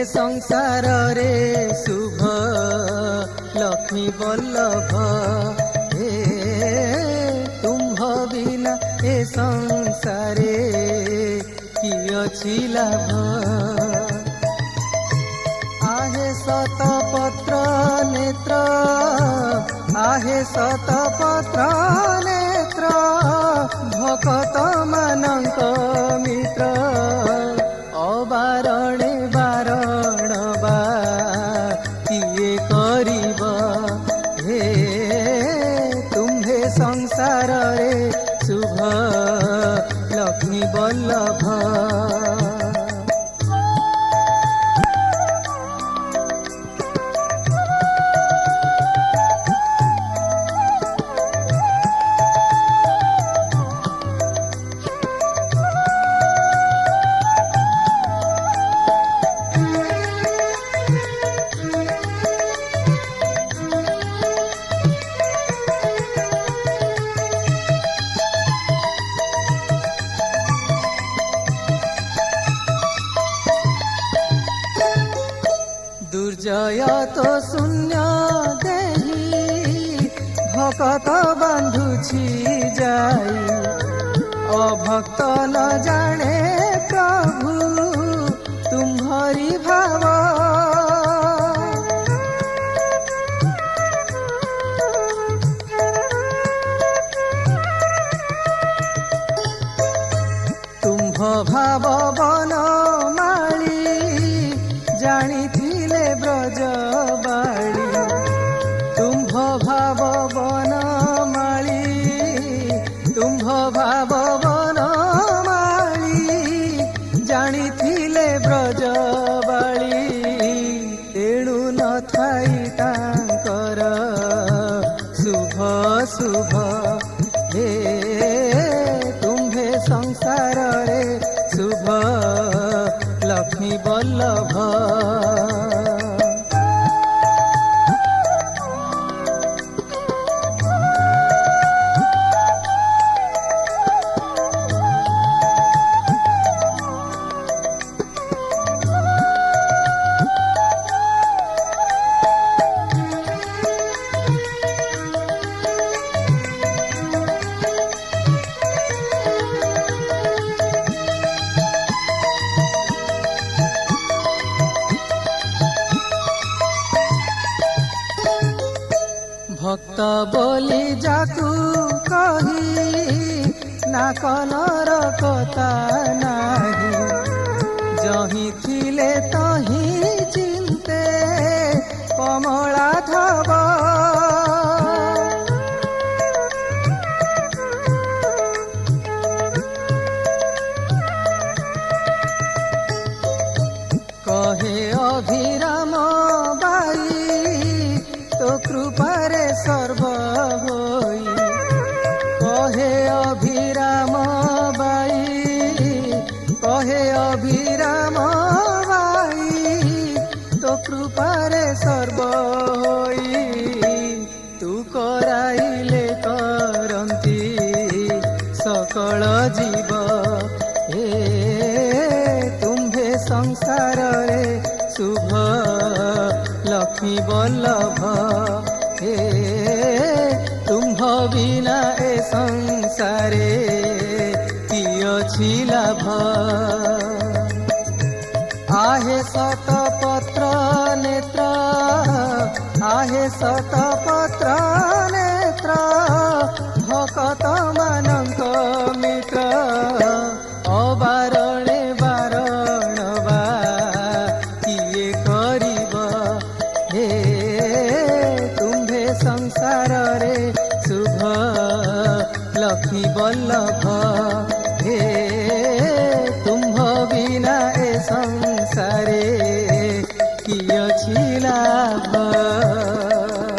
संसार रे शुभ लक्ष्मी बल्लभ हे तुम्भ बिना ए संसारे कि अछि लाभ आहे शतपत्र नेत्र आहे शतपत्र नेत्र भक्त मानक मित्र अबारणे बारण बा किए करिब हे तुम्हे संसार रे शुभ लक्ष्मी बल्लभ दुर्जय तो शून्य देही भक्त बांधुछि जाई अभक्त न जाने प्रभु तुम्हारी भाव तुम्भ भाव बन माली जानिथिले ब्रज बाड़ी तुम्भ भाव बन माली तुम्भ भाव बन माली जानिथिले ब्रज बाड़ी तेणु न थाई तांकर शुभ शुभ हे तुम्हे संसार रे शुभ लक्ष्मी बल्लभ भक्त बोली जाकू कही ना कनर कथा नाही जही थिले तही चिंते कमला धब कहे अभिराम बाई तो कृपारे सर्व होई कहे अभिराम बाई कहे अभिराम बाई तो कृपारे सर्व होई तू कराइले करंती सकल जीव हे तुम्हे संसार रे शुभ लक्ष्मी बल्लभ हे तुम्भ बिना ए संसारे कि अछि लाभ आहे शतपत्र नेत्र आहे शतपत्र नेत्र भक्त मानक मित्र अबारणे बारण बा किए करिब हे तुम्हे संसार रे शुभ लक्ष्मी बल्लभ हे